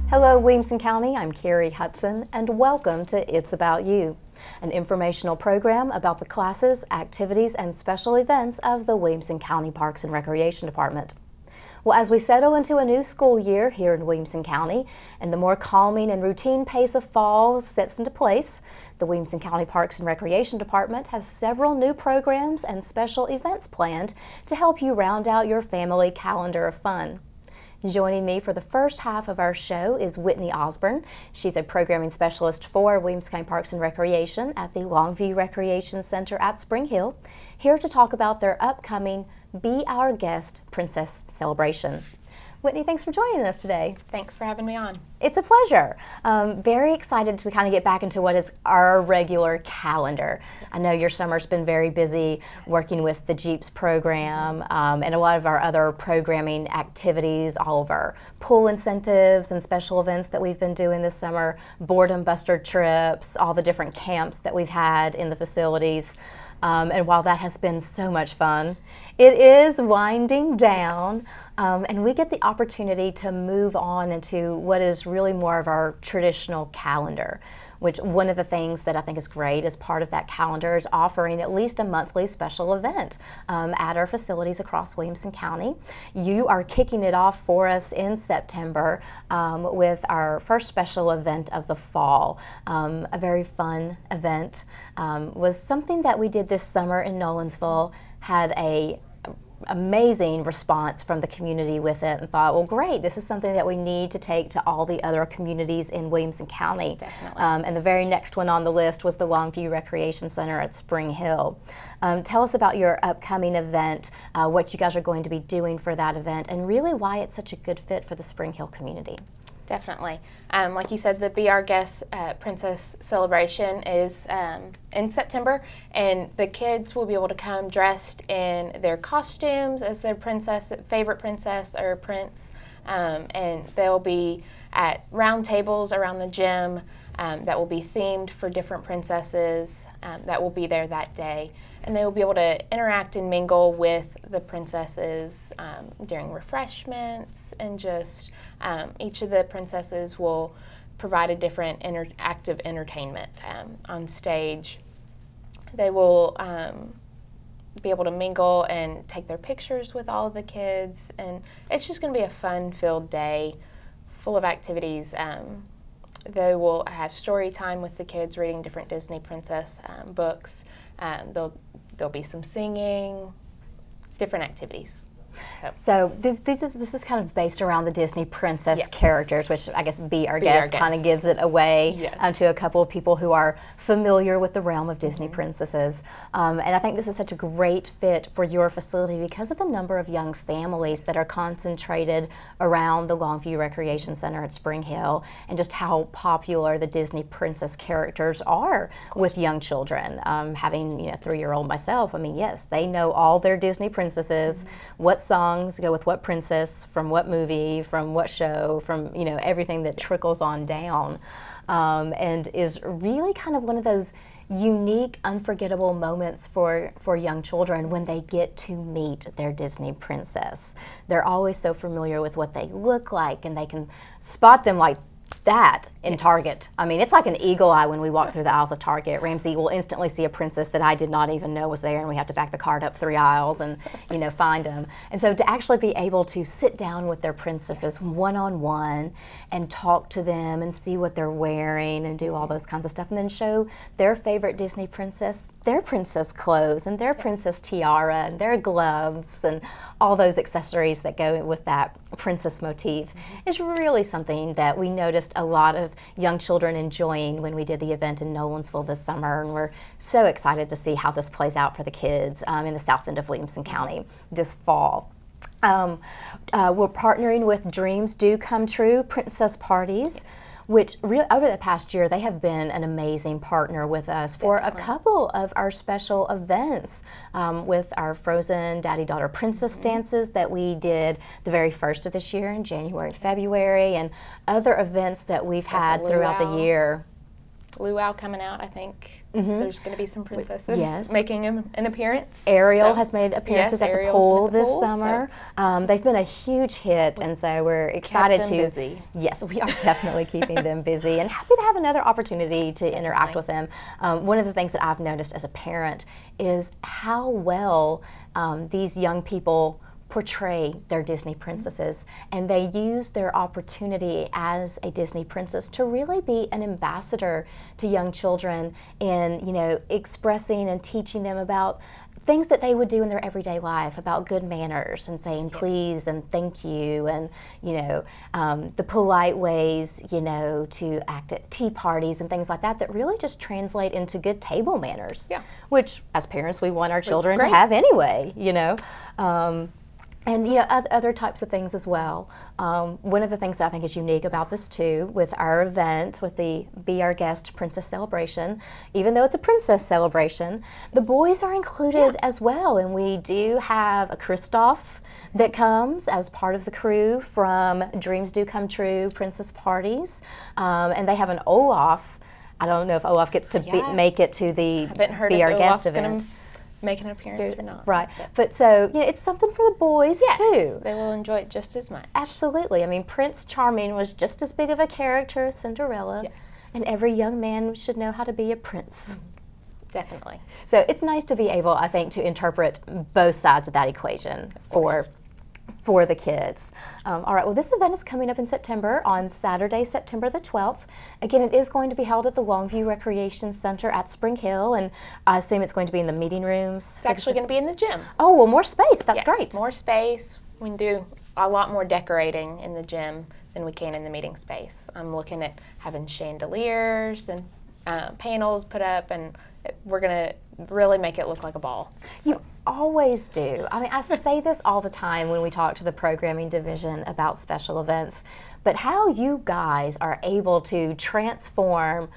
Hello, Williamson County. I'm Kerri Hudson, and welcome to It's About You, an informational program about the classes, activities, and special events of the Williamson County Parks and Recreation Department. Well, as we settle into a new school year here in Williamson County, and the more calming and routine pace of fall sets into place, the Williamson County Parks and Recreation Department has several new programs and special events planned to help you round out your family calendar of fun. Joining me for the first half of our show is Whitney Osborne. She's a programming specialist for Williamson County Parks and Recreation at the Longview Recreation Center at Spring Hill, here to talk about their upcoming Be Our Guest Princess Celebration. Whitney, thanks for joining us today. Thanks for having me on. It's a pleasure. Very excited to kind of get back into what is our regular calendar. Yes. I know your summer's been very busy working with the Jeeps program and a lot of our other programming activities, all of our pool incentives and special events that we've been doing this summer, boredom buster trips, all the different camps that we've had in the facilities. And while that has been so much fun, it is winding down, and we get the opportunity to move on into what is really more of our traditional calendar, which one of the things that I think is great as part of that calendar is offering at least a monthly special event at our facilities across Williamson County. You are kicking it off for us in September with our first special event of the fall. A very fun event was something that we did this summer in Nolensville, had a amazing response from the community with it, and thought, well, great, this is something that we need to take to all the other communities in Williamson County. Definitely. And the very next one on the list was the Longview Recreation Center at Spring Hill. Tell us about your upcoming event, what you guys are going to be doing for that event, and really why it's such a good fit for the Spring Hill community. Definitely. Like you said, the Be Our Guest Princess Celebration is in September, and the kids will be able to come dressed in their costumes as their favorite princess or prince, and they'll be at round tables around the gym that will be themed for different princesses that will be there that day. And they will be able to interact and mingle with the princesses during refreshments, and just each of the princesses will provide a different active entertainment on stage. They will be able to mingle and take their pictures with all of the kids, and it's just going to be a fun-filled day full of activities. They will have story time with the kids, reading different Disney princess books. There'll be some singing, different activities. So this is kind of based around the Disney princess Yes. characters, which I guess Be Our Guest kind of gives it away Yes. to a couple of people who are familiar with the realm of Disney princesses. And I think this is such a great fit for your facility because of the number of young families that are concentrated around the Longview Recreation Center at Spring Hill, and just how popular the Disney princess characters are with young children. Having a 3-year-old myself, I mean, yes, they know all their Disney princesses, what songs go with what princess, from what movie, from what show, from everything that trickles on down, and is really kind of one of those unique, unforgettable moments for young children when they get to meet their Disney princess. They're always so familiar with what they look like, and they can spot them like that in Target. I mean, it's like an eagle eye when we walk through the aisles of Target. Ramsey will instantly see a princess that I did not even know was there, and we have to back the cart up 3 aisles and find them. And so to actually be able to sit down with their princesses one-on-one and talk to them and see what they're wearing and do all those kinds of stuff, and then show their favorite Disney princess their princess clothes and their princess tiara and their gloves and all those accessories that go with that princess motif is really something that we noticed a lot of young children enjoying when we did the event in Nolensville this summer, and we're so excited to see how this plays out for the kids in the south end of Williamson County this fall. We're partnering with Dreams Do Come True Princess Parties, which over the past year, they have been an amazing partner with us for a couple of our special events with our Frozen Daddy-Daughter Princess dances that we did the very first of this year in January and February, and other events that we've had throughout the year. luau coming out, I think. There's going to be some princesses Yes. making an appearance. Ariel So- has made appearances Yes, at the Ariel's been pool at the this pool, summer. They've been a huge hit, and so we're excited them to. busy. Yes, we are definitely keeping them busy, and happy to have another opportunity to interact with them. One of the things that I've noticed as a parent is how well these young people portray their Disney princesses, and they use their opportunity as a Disney princess to really be an ambassador to young children in, you know, expressing and teaching them about things that they would do in their everyday life, about good manners and saying please and thank you, and, you know, the polite ways, you know, to act at tea parties and things like that, that really just translate into good table manners, which as parents we want our children to have anyway, you know. And, you know, other types of things as well. One of the things that I think is unique about this too, with our event, with the Be Our Guest Princess Celebration, even though it's a princess celebration, the boys are included as well. And we do have a Kristoff that comes as part of the crew from Dreams Do Come True Princess Parties. And they have an Olaf. I don't know if Olaf gets to make it to the Be Our Guest event. Make an appearance or not. Right. But so, you know, it's something for the boys too. They will enjoy it just as much. Absolutely. I mean, Prince Charming was just as big of a character as Cinderella, and every young man should know how to be a prince. Definitely. So it's nice to be able, I think, to interpret both sides of that equation for the kids. All right, well, this event is coming up in September, on Saturday, September the 12th. Again, it is going to be held at the Longview Recreation Center at Spring Hill, and I assume it's going to be in the meeting rooms. It's actually going to be in the gym. Oh, well, more space. That's great. More space. We can do a lot more decorating in the gym than we can in the meeting space. I'm looking at having chandeliers and panels put up, and we're going to really make it look like a ball. You always do. I mean, I say this all the time when we talk to the programming division about special events, but how you guys are able to transform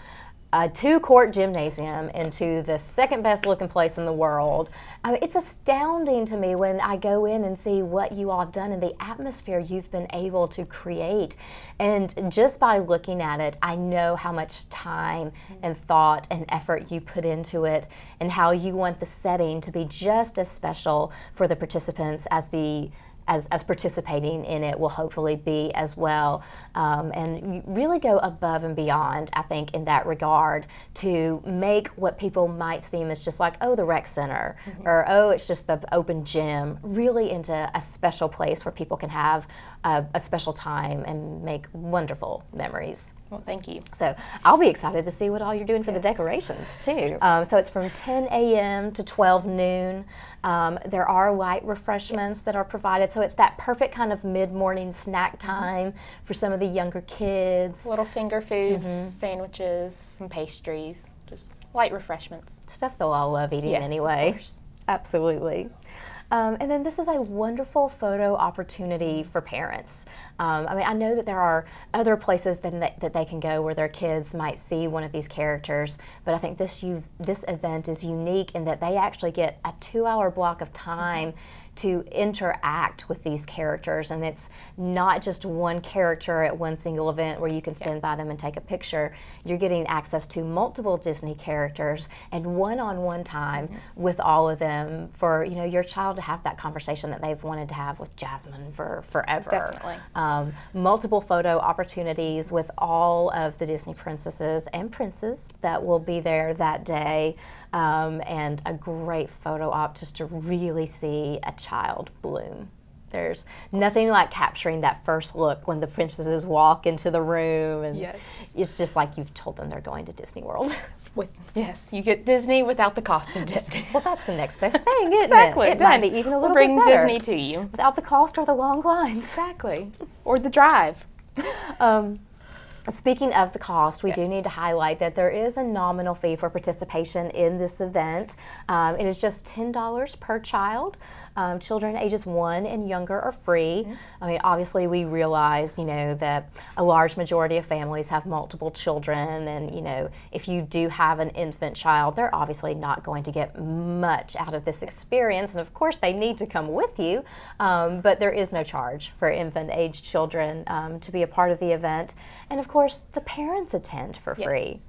a 2-court gymnasium into the second best looking place in the world. I mean, it's astounding to me when I go in and see what you all have done and the atmosphere you've been able to create. And just by looking at it, I know how much time and thought and effort you put into it, and how you want the setting to be just as special for the participants as participating in it will hopefully be as well. And you really go above and beyond, I think, in that regard, to make what people might seem as just like, oh, the rec center, or oh, it's just the open gym, really into a special place where people can have a special time and make wonderful memories. Well, thank you. So I'll be excited to see what all you're doing for the decorations too. So it's from 10 a.m. to 12 noon. There are light refreshments that are provided, so it's that perfect kind of mid-morning snack time for some of the younger kids. Little finger foods, sandwiches, some pastries, just light refreshments. Stuff they'll all love eating anyway. Of course. Absolutely. And then this is a wonderful photo opportunity for parents. I mean, I know that there are other places that they can go where their kids might see one of these characters, but I think this event is unique in that they actually get a 2-hour block of time to interact with these characters, and it's not just one character at one single event where you can stand by them and take a picture. You're getting access to multiple Disney characters and one-on-one time with all of them for, you know, your child to have that conversation that they've wanted to have with Jasmine for forever. Definitely. Multiple photo opportunities with all of the Disney princesses and princes that will be there that day, and a great photo op just to really see a child bloom. There's nothing like capturing that first look when the princesses walk into the room, and it's just like you've told them they're going to Disney World. Yes, you get Disney without the cost of Disney. Well, that's the next best thing, isn't Exactly. it? It might be even a little bring bit better. Disney to you. Without the cost or the long lines. Exactly. Or the drive. Speaking of the cost, we do need to highlight that there is a nominal fee for participation in this event. It is just $10 per child. Children ages 1 and younger are free. I mean, obviously we realize, you know, that a large majority of families have multiple children, and, you know, if you do have an infant child, they're obviously not going to get much out of this experience, and of course they need to come with you, but there is no charge for infant-aged children to be a part of the event. And of course, the parents attend for free.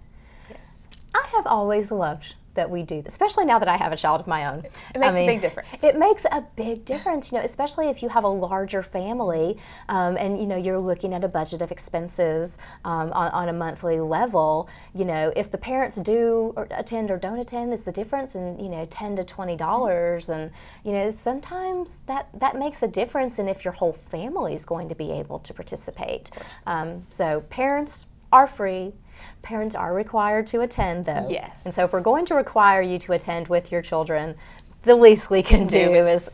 I have always loved that we do this, especially now that I have a child of my own. It makes a big difference. It makes a big difference, especially if you have a larger family and, you're looking at a budget of expenses on a monthly level. If the parents do attend or don't attend is the difference in, $10 to $20. And, sometimes that makes a difference in if your whole family is going to be able to participate. So parents are free. Parents are required to attend, though. Yes. And so if we're going to require you to attend with your children, the least we can do is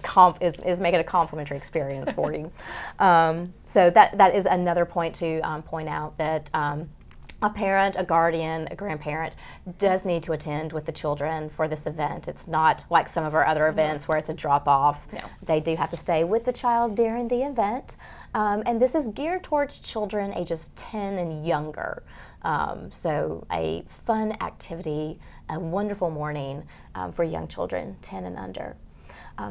make it a complimentary experience for you. So that is another point to point out, that a parent, a guardian, a grandparent does need to attend with the children for this event. It's not like some of our other events where it's a drop-off. No. They do have to stay with the child during the event. And this is geared towards children ages 10 and younger. So a fun activity, a wonderful morning for young children 10 and under.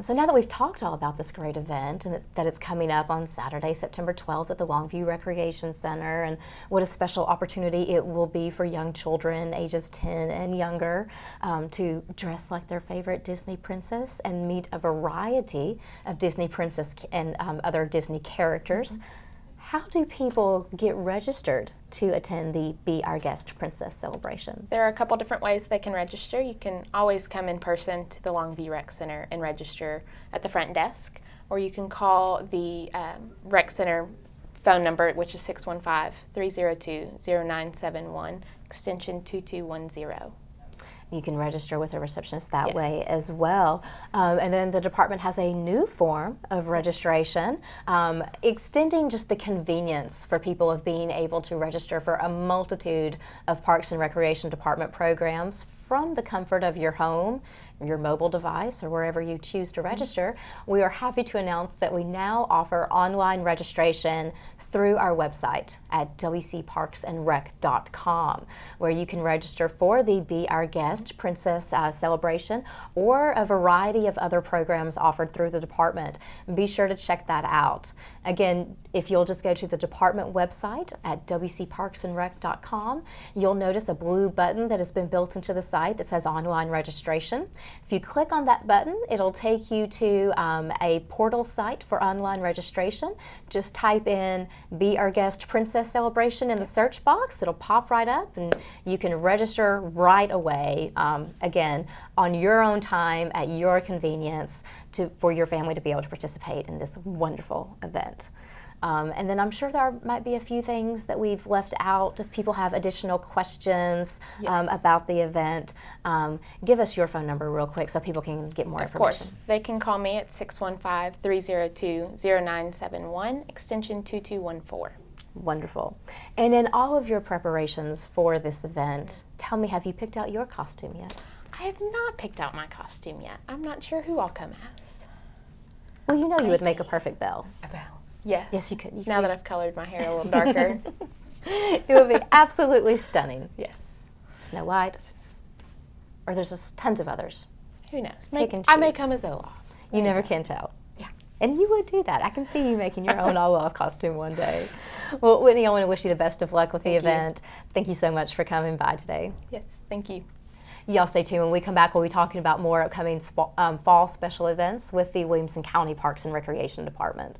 So now that we've talked all about this great event and that it's coming up on Saturday, September 12th at the Longview Recreation Center, and what a special opportunity it will be for young children ages 10 and younger to dress like their favorite Disney princess and meet a variety of Disney princess and other Disney characters. How do people get registered to attend the Be Our Guest Princess celebration? There are a couple different ways they can register. You can always come in person to the Longview Rec Center and register at the front desk, or you can call the Rec Center phone number, which is 615-302-0971, extension 2210. You can register with a receptionist that way as well. And then the department has a new form of registration, extending just the convenience for people of being able to register for a multitude of Parks and Recreation Department programs from the comfort of your home, your mobile device, or wherever you choose to register. We are happy to announce that we now offer online registration through our website at wcparksandrec.com, where you can register for the Be Our Guest Princess celebration or a variety of other programs offered through the department. Be sure to check that out. Again, if you'll just go to the department website at wcparksandrec.com, you'll notice a blue button that has been built into the site that says online registration. If you click on that button, it'll take you to a portal site for online registration. Just type in Be Our Guest Princess Celebration in the search box. It'll pop right up and you can register right away, again, on your own time, at your convenience, for your family to be able to participate in this wonderful event. And then I'm sure there might be a few things that we've left out. If people have additional questions about the event, give us your phone number real quick so people can get more information. Of course. They can call me at 615-302-0971, extension 2214. Wonderful. And in all of your preparations for this event, tell me, have you picked out your costume yet? I have not picked out my costume yet. I'm not sure who I'll come as. Well, you would make a perfect Belle. A Belle. Yes. Yes, you could. Now that I've colored my hair a little darker. It would be absolutely stunning. Yes. Snow White. Or there's just tons of others. Who knows? I may come as Olaf. You never can tell. Yeah. And you would do that. I can see you making your own Olaf costume one day. Well, Whitney, I want to wish you the best of luck with the event. Thank you so much for coming by today. Yes, thank you. Y'all stay tuned. When we come back, we'll be talking about more upcoming fall special events with the Williamson County Parks and Recreation Department.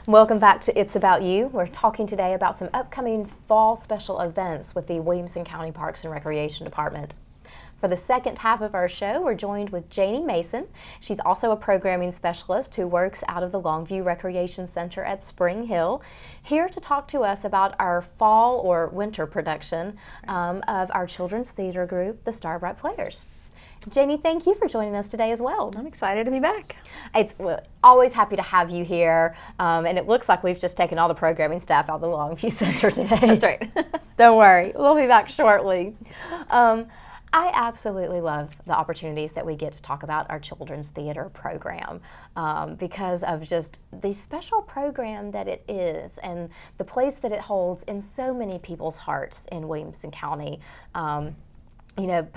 Welcome back to It's About You. We're talking today about some upcoming fall special events with the Williamson County Parks and Recreation Department. For the second half of our show, we're joined with Janey Mason. She's also a programming specialist who works out of the Longview Recreation Center at Spring Hill, here to talk to us about our fall or winter production of our children's theater group, the Starbright Players. Janey, thank you for joining us today as well. I'm excited to be back. We're always happy to have you here, and it looks like we've just taken all the programming staff out of the Longview Center today. That's right. Don't worry, we'll be back shortly. I absolutely love the opportunities that we get to talk about our children's theater program because of just the special program that it is and the place that it holds in so many people's hearts in Williamson County. You know,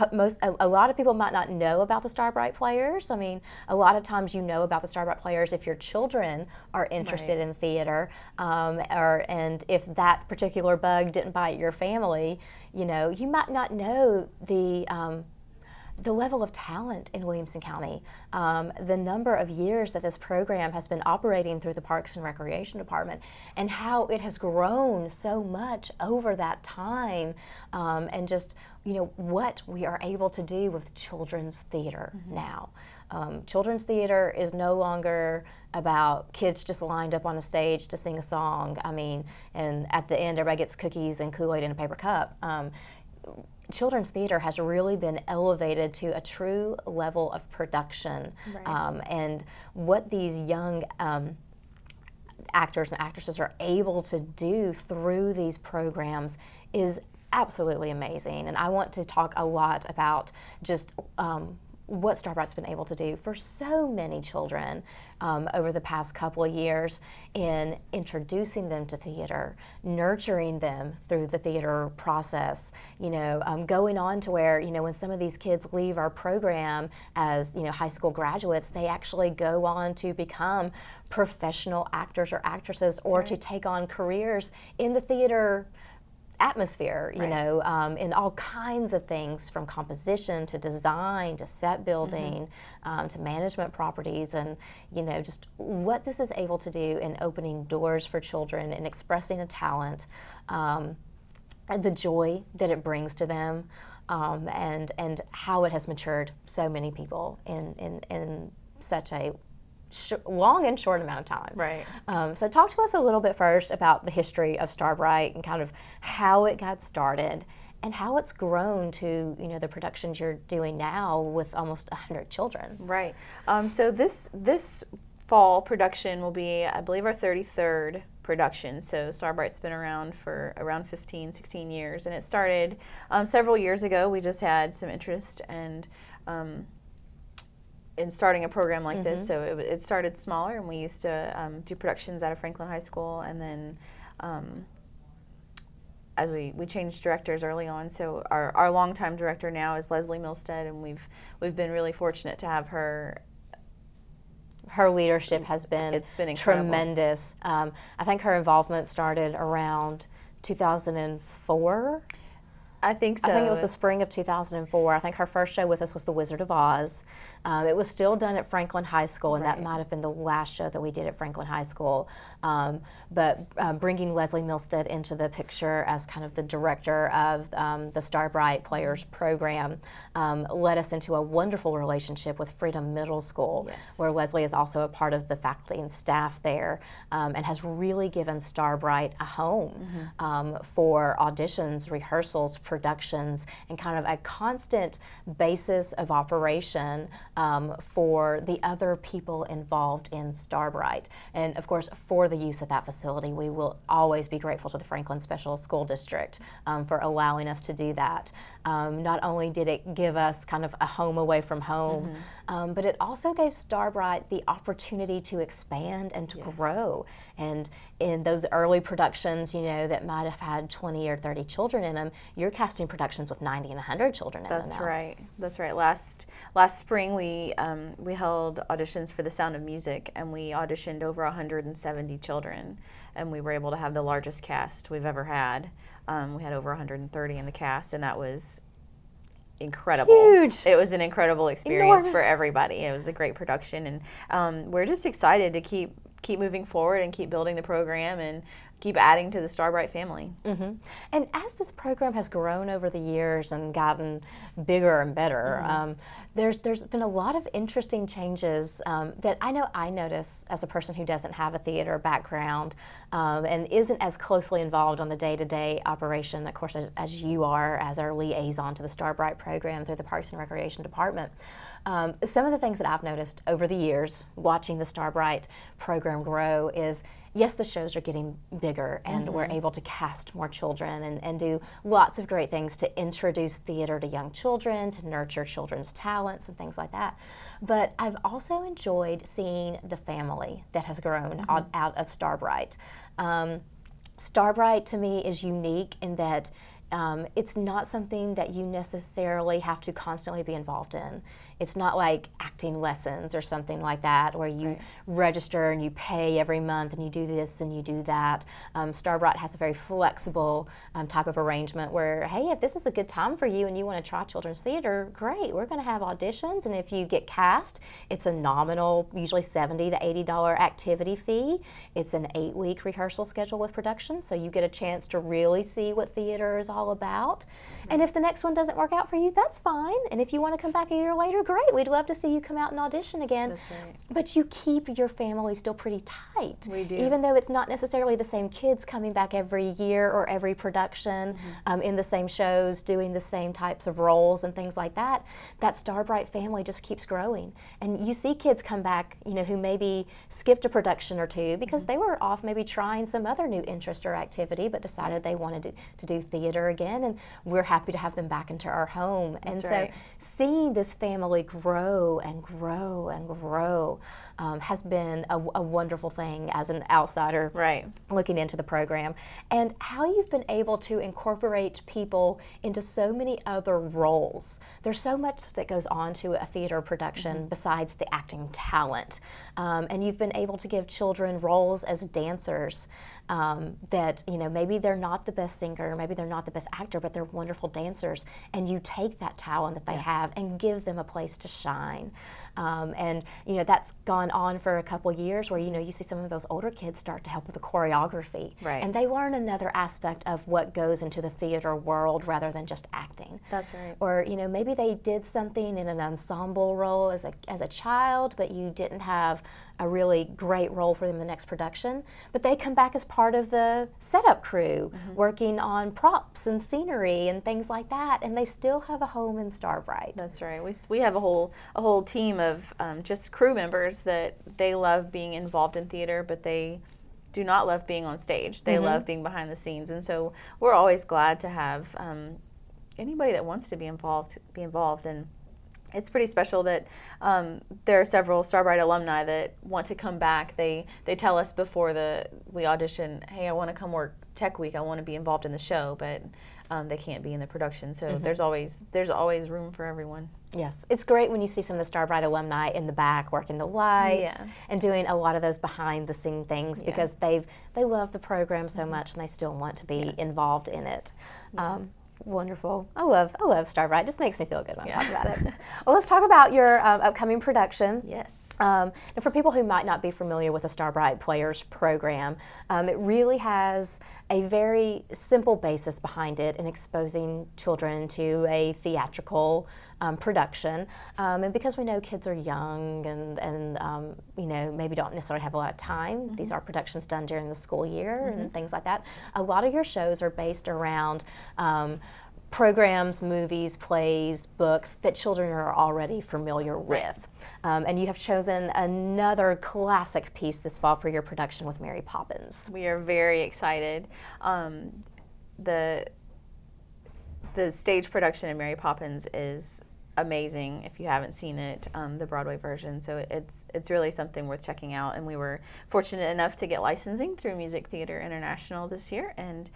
a lot of people might not know about the Starbright Players. I mean, a lot of times you know about the Starbright Players if your children are interested in theater, and if that particular bug didn't bite your family, you know, you might not know the level of talent in Williamson County, the number of years that this program has been operating through the Parks and Recreation Department, and how it has grown so much over that time, and just, you know, what we are able to do with children's theater now. Children's theater is no longer about kids just lined up on a stage to sing a song. I mean, and at the end everybody gets cookies and Kool-Aid in a paper cup. Children's theater has really been elevated to a true level of production, and what these young actors and actresses are able to do through these programs is absolutely amazing. And I want to talk a lot about just what Starbright's been able to do for so many children over the past couple of years in introducing them to theater, nurturing them through the theater process, you know, going on to where, you know, when some of these kids leave our program as, you know, high school graduates, they actually go on to become professional actors or actresses, or to take on careers in the theater atmosphere, you know, in all kinds of things, from composition to design to set building, to management properties, and, you know, just what this is able to do in opening doors for children and expressing a talent, and the joy that it brings to them, and how it has matured so many people in such a long and short amount of time. Right. So talk to us a little bit first about the history of Starbright and kind of how it got started and how it's grown to, you know, the productions you're doing now with almost 100 children. Right. So this fall production will be, I believe, our 33rd production. So Starbright's been around for around 15, 16 years, and it started several years ago. We just had some interest and in starting a program like this. So it started smaller, and we used to do productions out of Franklin High School, and then as we changed directors early on, so our longtime director now is Leslie Milstead, and we've been really fortunate to have her. Her leadership has been, it's been incredible. Tremendous. I think her involvement started around 2004. I think so. I think it was the spring of 2004. I think her first show with us was The Wizard of Oz. It was still done at Franklin High School, and that might have been the last show that we did at Franklin High School. But bringing Leslie Milstead into the picture as kind of the director of the Starbright Players program led us into a wonderful relationship with Freedom Middle School, where Leslie is also a part of the faculty and staff there, and has really given Starbright a home for auditions, rehearsals, productions, and kind of a constant basis of operation for the other people involved in Starbright. And of course, for the use of that facility, we will always be grateful to the Franklin Special School District for allowing us to do that. Not only did it give us kind of a home away from home, but it also gave Starbright the opportunity to expand and to grow. And in those early productions, you know, that might have had 20 or 30 children in them, you're casting productions with 90 and 100 children in them now. That's right. That's right. Last spring, we held auditions for The Sound of Music, and we auditioned over 170 children, and we were able to have the largest cast we've ever had. We had over 130 in the cast, and that was incredible. Huge. It was an incredible experience for Enormous. everybody. It was a great production, and we're just excited to keep moving forward and keep building the program and keep adding to the Starbright family. Mm-hmm. And as this program has grown over the years and gotten bigger and better, there's been a lot of interesting changes that I know I notice as a person who doesn't have a theater background and isn't as closely involved on the day-to-day operation, of course, as you are as our liaison to the Starbright program through the Parks and Recreation Department. Some of the things that I've noticed over the years watching the Starbright program grow is, yes, the shows are getting bigger and we're able to cast more children and do lots of great things to introduce theater to young children, to nurture children's talents and things like that. But I've also enjoyed seeing the family that has grown out of Starbright. Starbright to me is unique in that it's not something that you necessarily have to constantly be involved in. It's not like acting lessons or something like that where you register and you pay every month and you do this and you do that. Starbright has a very flexible type of arrangement where, hey, if this is a good time for you and you want to try children's theater, great, we're going to have auditions, and if you get cast, it's a nominal, usually $70 to $80 activity fee. It's an 8-week rehearsal schedule with production, so you get a chance to really see what theater is all about. And if the next one doesn't work out for you, that's fine. And if you want to come back a year later, great. We'd love to see you come out and audition again. That's right. But you keep your family still pretty tight. We do. Even though it's not necessarily the same kids coming back every year or every production in the same shows, doing the same types of roles and things like that, that Starbright family just keeps growing. And you see kids come back, you know, who maybe skipped a production or two because they were off maybe trying some other new interest or activity, but decided they wanted to do theater again. And we're happy to have them back into our home. That's and right. so seeing this family grow and grow and grow has been a wonderful thing as an outsider looking into the program. And how you've been able to incorporate people into so many other roles. There's so much that goes on to a theater production besides the acting talent. And you've been able to give children roles as dancers that, you know, maybe they're not the best singer, maybe they're not the best actor, but they're wonderful dancers. And you take that talent that they have and give them a place to shine. And, you know, that's gone on for a couple years where, you know, you see some of those older kids start to help with the choreography. Right. And they learn another aspect of what goes into the theater world rather than just acting. That's right. Or, you know, maybe they did something in an ensemble role as a child, but you didn't have a really great role for them in the next production. But they come back as part of the setup crew, working on props and scenery and things like that, and they still have a home in Starbright. That's right. We have a whole team of just crew members that they love being involved in theater, but they do not love being on stage. They love being behind the scenes, and so we're always glad to have anybody that wants to be involved. And it's pretty special that there are several Starbright alumni that want to come back. They tell us before we audition, hey, I want to come work Tech Week. I want to be involved in the show, but they can't be in the production. So there's always room for everyone. Yes, it's great when you see some of the Starbright alumni in the back working the lights and doing a lot of those behind the scene things because they love the program so much and they still want to be involved in it. Wonderful. I love Starbright. It just makes me feel good when I talk about it. Well, let's talk about your upcoming production. Yes. And for people who might not be familiar with the Starbright Players program, it really has a very simple basis behind it in exposing children to a theatrical production. And because we know kids are young and you know, maybe don't necessarily have a lot of time, these are productions done during the school year and things like that. A lot of your shows are based around programs, movies, plays, books that children are already familiar with. And you have chosen another classic piece this fall for your production with Mary Poppins. We are very excited. The stage production of Mary Poppins is amazing if you haven't seen it, the Broadway version. So it's really something worth checking out. And we were fortunate enough to get licensing through Music Theater International this year, and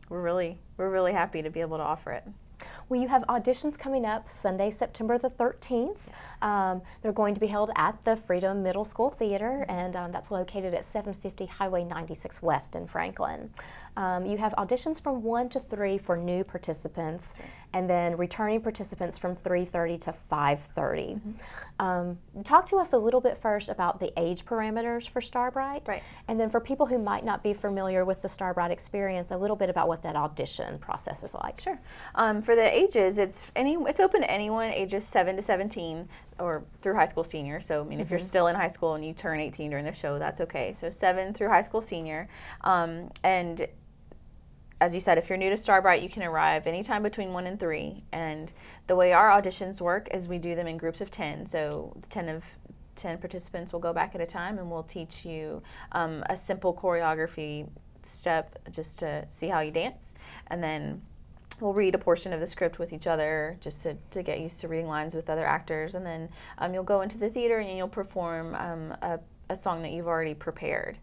we're really happy to be able to offer it. Well, you have auditions coming up Sunday, September the 13th. They're going to be held at the Freedom Middle School Theater, and that's located at 750 Highway 96 West in Franklin. You have auditions from 1 to 3 for new participants, and then returning participants from 3:30 to 5:30. Talk to us a little bit first about the age parameters for Starbright, Right. and then for people who might not be familiar with the Starbright experience, a little bit about what that audition process is like. Sure. For the ages, it's open to anyone ages 7 to 17 or through high school senior. So, I mean, if you're still in high school and you turn 18 during the show, that's okay. So 7 through high school senior. And as you said, if you're new to Starbright, you can arrive anytime between 1 and 3. And the way our auditions work is we do them in groups of 10. So 10 participants will go back at a time, and we'll teach you a simple choreography step just to see how you dance. And then we'll read a portion of the script with each other just to get used to reading lines with other actors. And then you'll go into the theater and you'll perform a song that you've already prepared.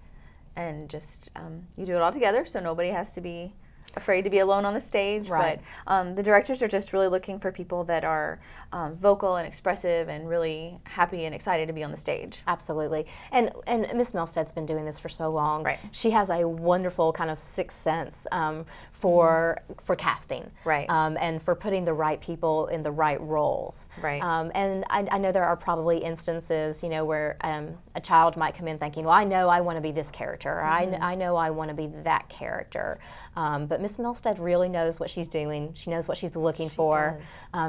And just you do it all together, so nobody has to be afraid to be alone on the stage. Right. But the directors are just really looking for people that are vocal and expressive and really happy and excited to be on the stage. Absolutely. And Miss Melstead's been doing this for so long. Right. She has a wonderful kind of sixth sense for casting. Right. And for putting the right people in the right roles. Right. And I know there are probably instances, where a child might come in thinking, well, I know I want to be this character, or I know I want to be that character. But Miss Melstead really knows what she's doing. She knows what she's looking for.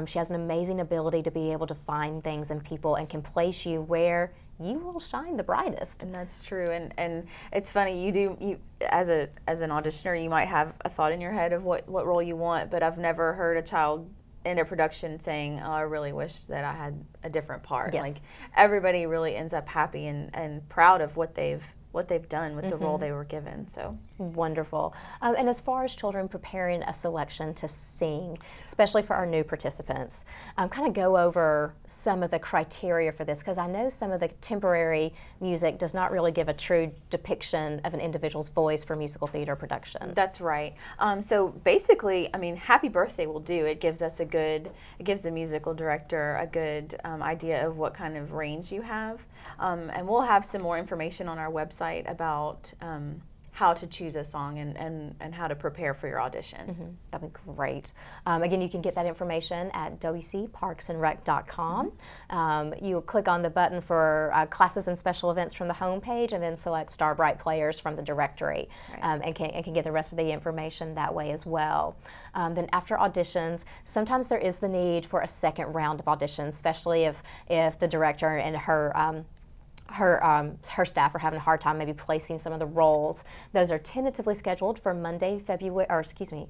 She has an amazing ability to be able to find things in people and can place you where you will shine the brightest. And that's true. And it's funny, you as an auditioner, you might have a thought in your head of what role you want, but I've never heard a child in a production saying, oh, I really wish that I had a different part. Yes. Like, everybody really ends up happy and proud of what they've done with the role they were given. So wonderful. And as far as children preparing a selection to sing, especially for our new participants, kind of go over some of the criteria for this, because I know some of the temporary music does not really give a true depiction of an individual's voice for musical theater production. That's right. So basically, I mean, Happy Birthday will do. It gives the musical director a good idea of what kind of range you have. And we'll have some more information on our website about how to choose a song and how to prepare for your audition. That'd be great. Again, you can get that information at wcparksandrec.com. You'll click on the button for classes and special events from the homepage, and then select Starbright Players from the directory, and can get the rest of the information that way as well. Then after auditions, sometimes there is the need for a second round of auditions, especially if the director and her staff are having a hard time maybe placing some of the roles. Those are tentatively scheduled for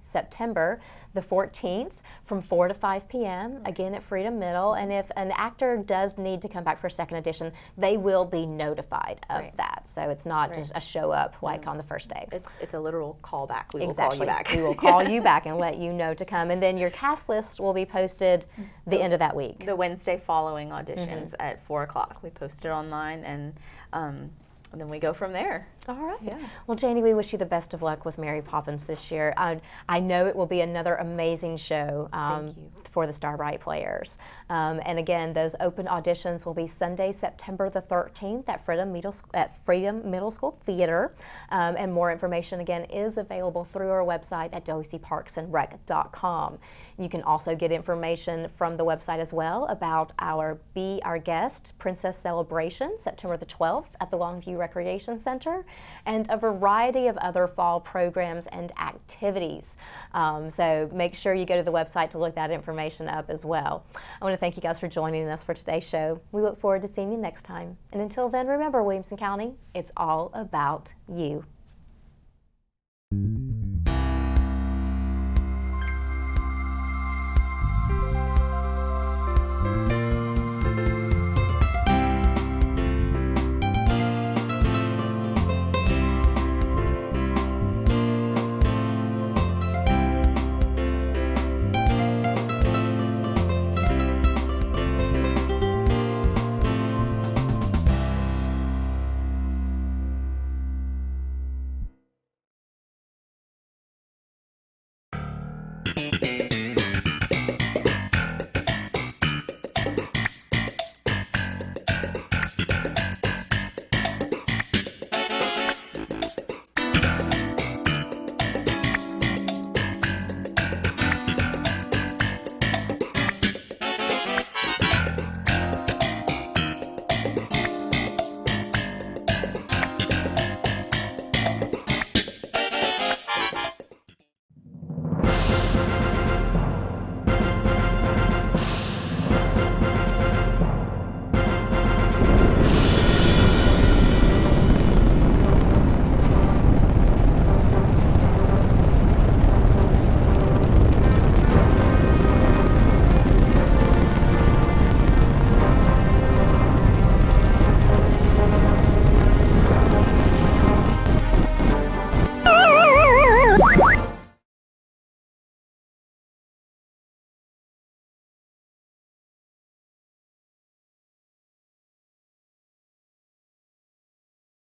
September the 14th from 4 to 5 p.m. again at Freedom Middle. And if an actor does need to come back for a second audition, they will be notified of that. So it's not just a show up like on the first day. It's a literal callback. We will Exactly. call you back. We will call you back and let you know to come. And then your cast list will be posted the end of that week. The Wednesday following auditions at 4 o'clock. We post it online, and then we go from there. All right. Yeah. Well, Janey, we wish you the best of luck with Mary Poppins this year. I know it will be another amazing show for the Starbright Players. And again, those open auditions will be Sunday, September the 13th at Freedom Middle School Theater. And more information, again, is available through our website at wcparksandrec.com. You can also get information from the website as well about our Be Our Guest Princess Celebration, September the 12th at the Longview Recreation Center, and a variety of other fall programs and activities. So make sure you go to the website to look that information up as well. I want to thank you guys for joining us for today's show. We look forward to seeing you next time. And until then, remember, Williamson County, it's all about you.